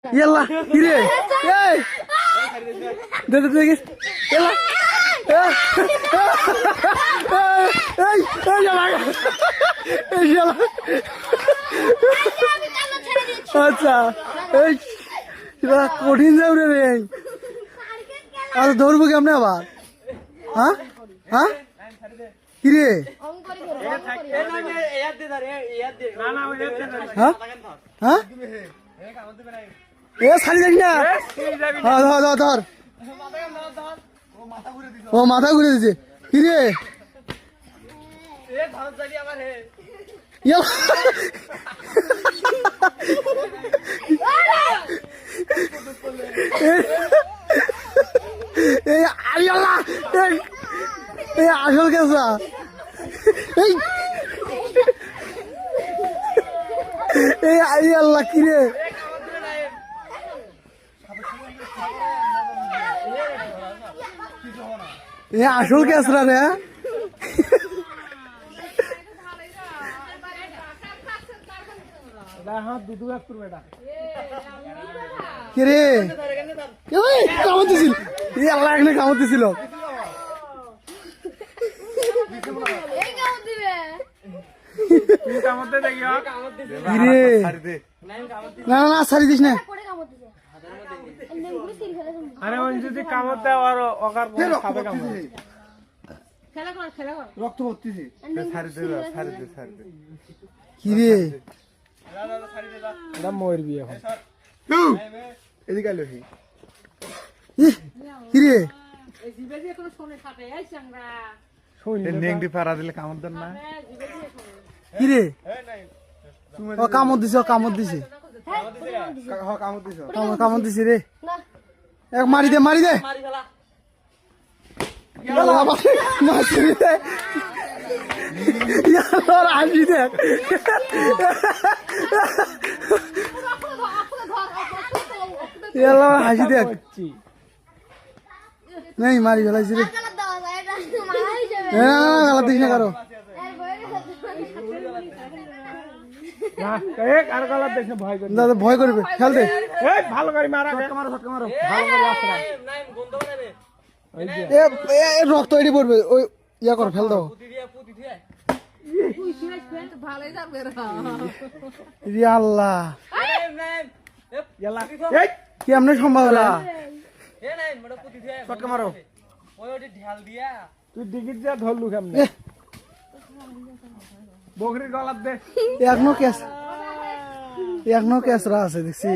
Yalla, yürü. Hey. Dur. Yalla. Yalla. Yalla. আচ্ছা এই কঠিন যাবে রে আর ধরবো কেমনে আবার হ্যাঁ হ্যাঁ কি রে হ্যাঁ হ্যাঁ এ ছাড়ি যাবি না ধর ও মাথা ঘুরে দিছে কি রে আসল কেসা এই আল্লাহ কি রে আসল কেসরা রে কে কামড়তেছিল এই আল্লাহ এখানে কামড়তেছিল না না ছাড়ি দিস না রক্ত পড়তেছে কি রে মরবি এখন এদিকে আলো কি রে নেংটি পাড়া দিলে কামড় দেন না কি রে ও কামড় দিছে কামড় দিছে রে এক মারি দে হাসি দেখ হাসি দেখ নেই মারি ফেলাইছি রে গালা দিস না কারো দাদা ভয় করবে খেলতে ভালো করে রক্ত এটি পড়বে ওই ইয়া কর ফেল দাও আল্লাহ কেমনে সম্ভব মারো তুই ডিগিট যা ধরলু কেমনে বকরির গলার দে এখনো কেসরা আছে দেখছি